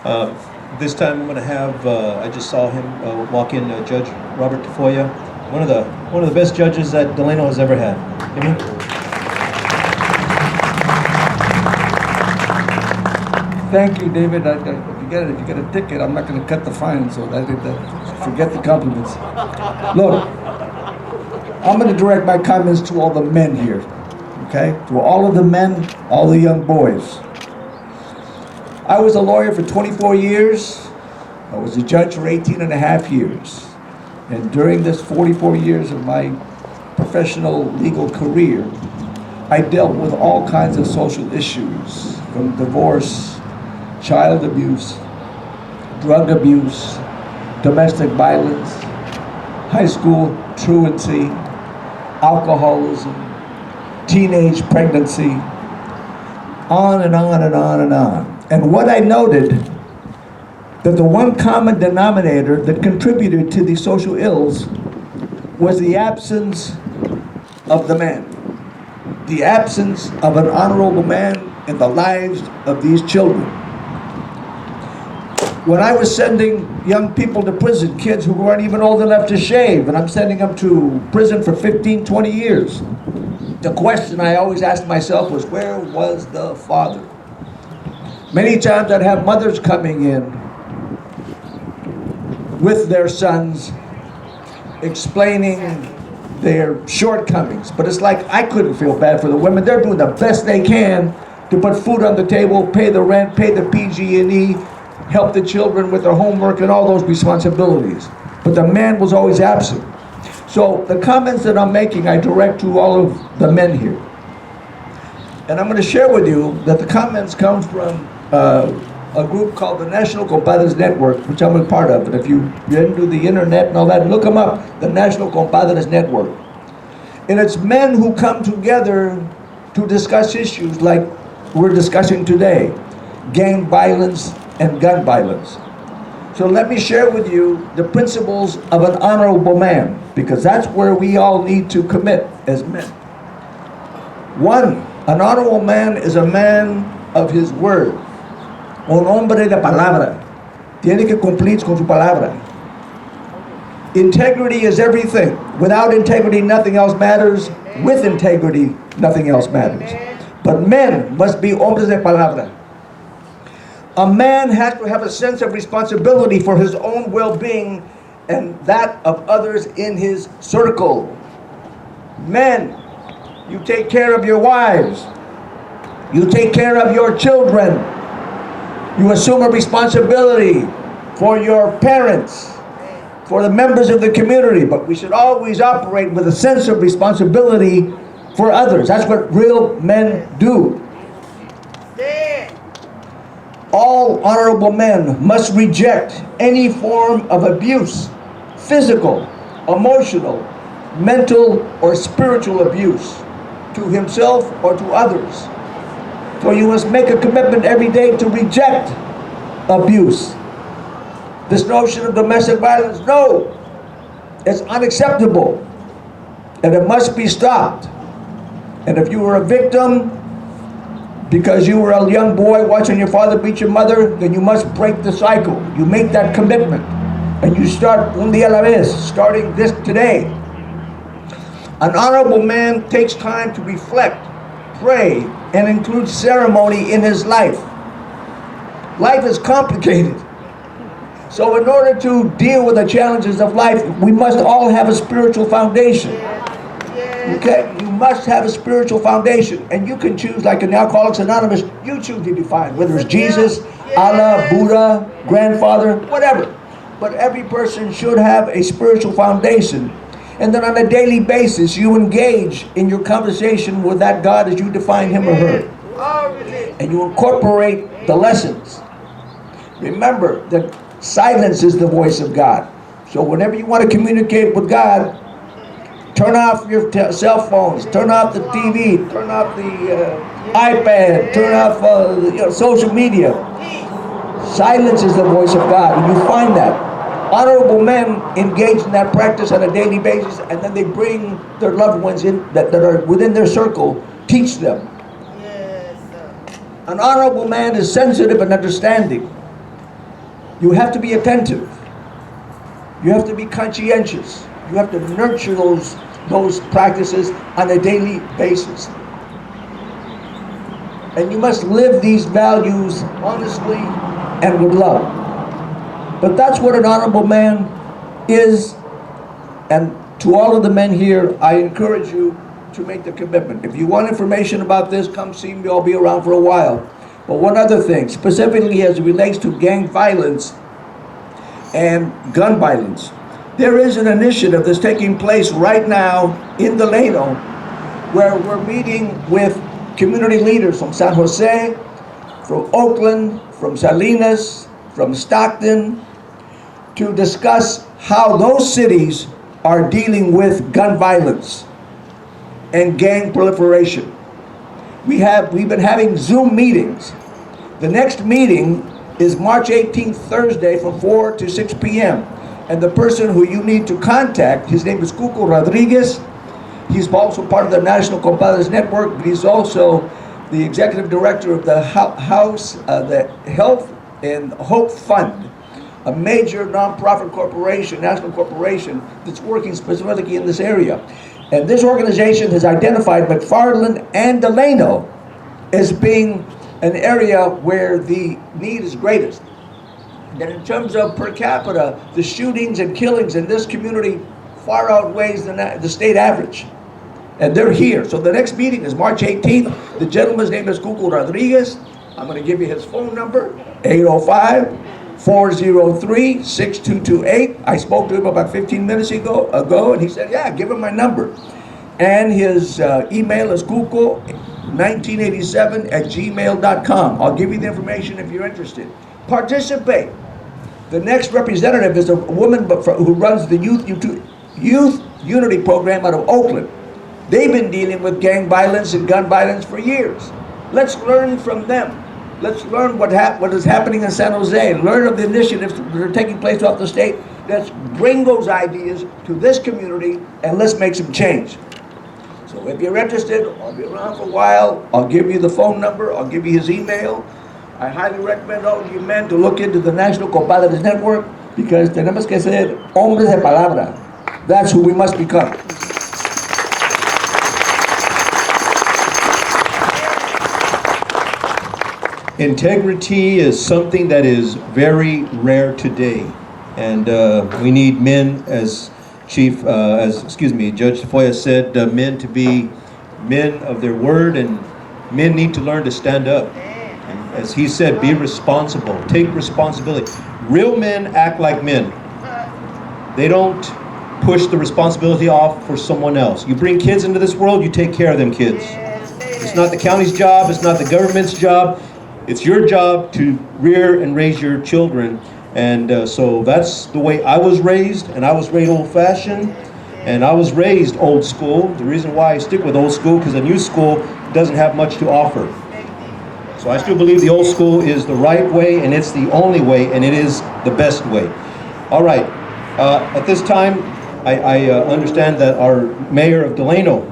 This time I'm going to have, I just saw him walk in, Judge Robert Tafoya, one of the best judges that Delano has ever had. Amen? Thank you, David. If you get a ticket, I'm not going to cut the fine, so forget the compliments. Look, I'm going to direct my comments to all the men here, okay? To all of the men, all the young boys. I was a lawyer for 24 years. I was a judge for 18 and a half years. And during this 44 years of my professional legal career, I dealt with all kinds of social issues, from divorce, child abuse, drug abuse, domestic violence, high school truancy, alcoholism, teenage pregnancy, on and on and on and on. And what I noted, that the one common denominator that contributed to these social ills was the absence of the man. The absence of an honorable man in the lives of these children. When I was sending young people to prison, kids who weren't even old enough to shave, and I'm sending them to prison for 15, 20 years, the question I always asked myself was, where was the father? Many times I'd have mothers coming in with their sons, explaining their shortcomings. But it's like, I couldn't feel bad for the women. They're doing the best they can to put food on the table, pay the rent, pay the PG&E, help the children with their homework and all those responsibilities. But the man was always absent. So the comments that I'm making, I direct to all of the men here. And I'm going to share with you that the comments come from a group called the National Compadres Network, which I'm a part of. And if you get into the internet and all that, look them up, the National Compadres Network. And it's men who come together to discuss issues like we're discussing today, gang violence and gun violence. So let me share with you the principles of an honorable man, because that's where we all need to commit as men. One, an honorable man is a man of his word. Un hombre de palabra. Tiene que cumplir con su palabra. Integrity is everything. Without integrity, nothing else matters. With integrity, nothing else matters. But men must be hombres de palabra. A man has to have a sense of responsibility for his own well-being and that of others in his circle. Men, you take care of your wives. You take care of your children. You assume a responsibility for your parents, for the members of the community, but we should always operate with a sense of responsibility for others. That's what real men do. All honorable men must reject any form of abuse, physical, emotional, mental, or spiritual abuse to himself or to others. So you must make a commitment every day to reject abuse. This notion of domestic violence, no, it's unacceptable, and it must be stopped. And if you were a victim because you were a young boy watching your father beat your mother, then you must break the cycle. You make that commitment, and you start un día a la vez, starting this today. An honorable man takes time to reflect, pray, and include ceremony in his life. Life is complicated. So in order to deal with the challenges of life, we must all have a spiritual foundation. Okay? You must have a spiritual foundation. And you can choose, like in Alcoholics Anonymous, you choose to define, whether it's Jesus, Allah, Buddha, grandfather, whatever. But every person should have a spiritual foundation. And then on a daily basis, you engage in your conversation with that God as you define him or her. And you incorporate the lessons. Remember that silence is the voice of God. So whenever you want to communicate with God, turn off your cell phones, turn off the TV, turn off the iPad, turn off social media. Silence is the voice of God, and you find that. Honorable men engage in that practice on a daily basis, and then they bring their loved ones in that are within their circle, teach them. An honorable man is sensitive and understanding. You have to be attentive. You have to be conscientious. You have to nurture those practices on a daily basis. And you must live these values honestly and with love. But that's what an honorable man is. And to all of the men here, I encourage you to make the commitment. If you want information about this, come see me. I'll be around for a while. But one other thing, specifically as it relates to gang violence and gun violence, there is an initiative that's taking place right now in Delano where we're meeting with community leaders from San Jose, from Oakland, from Salinas, from Stockton, to discuss how those cities are dealing with gun violence and gang proliferation. We've been having Zoom meetings. The next meeting is March 18th, Thursday, from 4 to 6 p.m. And the person who you need to contact, his name is Cuco Rodriguez. He's also part of the National Compadres Network, but he's also the executive director of the the Health and Hope Fund, a major nonprofit corporation, national corporation, that's working specifically in this area. And this organization has identified McFarland and Delano as being an area where the need is greatest. And in terms of per capita, the shootings and killings in this community far outweighs the state average. And they're here. So the next meeting is March 18th. The gentleman's name is Cuco Rodriguez. I'm going to give you his phone number, 805-403-6228. I spoke to him about 15 minutes ago, and he said, yeah, give him my number. And his email is cuco1987@gmail.com. I'll give you the information if you're interested. Participate. The next representative is a woman who runs the Youth Unity program out of Oakland. They've been dealing with gang violence and gun violence for years. Let's learn from them. Let's learn what is happening in San Jose. Learn of the initiatives that are taking place throughout the state. Let's bring those ideas to this community and let's make some change. So if you're interested, I'll be around for a while. I'll give you the phone number. I'll give you his email. I highly recommend all of you men to look into the National Compadres Network because tenemos que ser hombres de palabra. That's who we must become. Integrity is something that is very rare today, and we need men, as Judge Tafoya said, men to be men of their word, and men need to learn to stand up. And as he said, be responsible, take responsibility. Real men act like men. They don't push the responsibility off for someone else. You bring kids into this world, you take care of them kids. It's not the county's job, it's not the government's job. It's your job to rear and raise your children. And so that's the way I was raised, and I was raised old-fashioned, and I was raised old school. The reason why I stick with old school, because the new school doesn't have much to offer. So I still believe the old school is the right way, and it's the only way, and it is the best way. All right, at this time, I understand that our mayor of Delano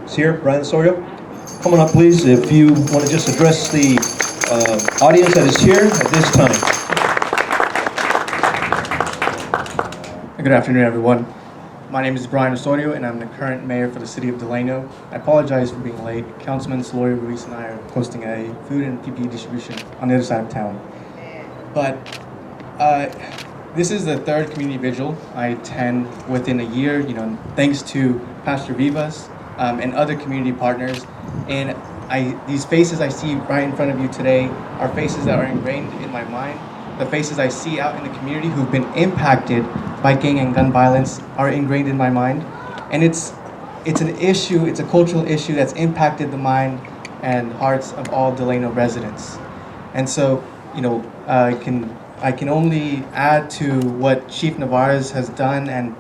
is here, Bryan Osorio. Come on up, please, if you want to just address the audience that is here at this time. Good afternoon, everyone. My name is Bryan Osorio, and I'm the current mayor for the city of Delano. I apologize for being late. Councilman Lori Ruiz and I are hosting a food and PPE distribution on the other side of town. But this is the third community vigil I attend within a year, thanks to Pastor Vivas and other community partners. And these faces I see right in front of you today are faces that are ingrained in my mind. The faces I see out in the community who've been impacted by gang and gun violence are ingrained in my mind. And it's an issue, it's a cultural issue that's impacted the mind and hearts of all Delano residents. And so, I can only add to what Chief Navarez has done and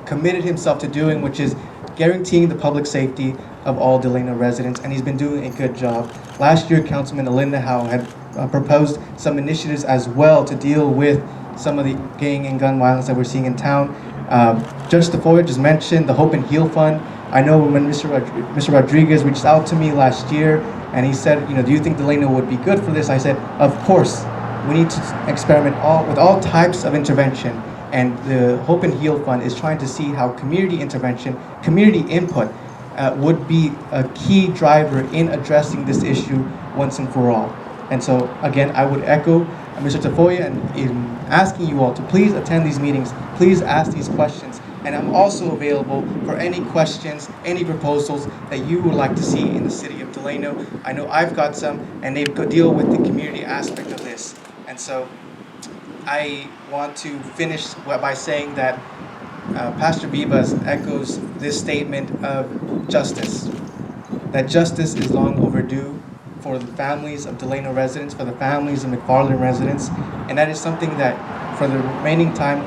committed himself to doing, which is guaranteeing the public safety of all Delano residents, and he's been doing a good job. Last year, Councilman Alinda Howe had proposed some initiatives as well to deal with some of the gang and gun violence that we're seeing in town. Judge Tafoya just mentioned the Hope and Heal Fund. I know when Mr. Rodriguez reached out to me last year, and he said, do you think Delano would be good for this? I said, of course. We need to experiment with all types of intervention. And the Hope and Heal Fund is trying to see how community intervention, community input would be a key driver in addressing this issue once and for all. And so, again, I would echo Mr. Tafoya in asking you all to please attend these meetings, please ask these questions. And I'm also available for any questions, any proposals that you would like to see in the city of Delano. I know I've got some, and they deal with the community aspect of this. And so I want to finish by saying that Pastor Vivas echoes this statement of justice, that justice is long overdue for the families of Delano residents, for the families of McFarland residents, and that is something that for the remaining time,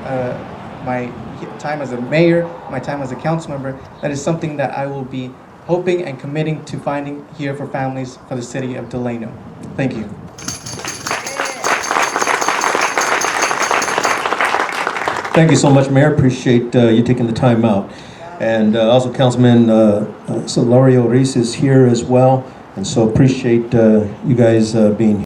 my time as a mayor, my time as a council member, that is something that I will be hoping and committing to finding here for families for the city of Delano. Thank you. Thank you so much, Mayor. Appreciate you taking the time out. And also Councilman Solorio Reese is here as well. And so appreciate you guys being here.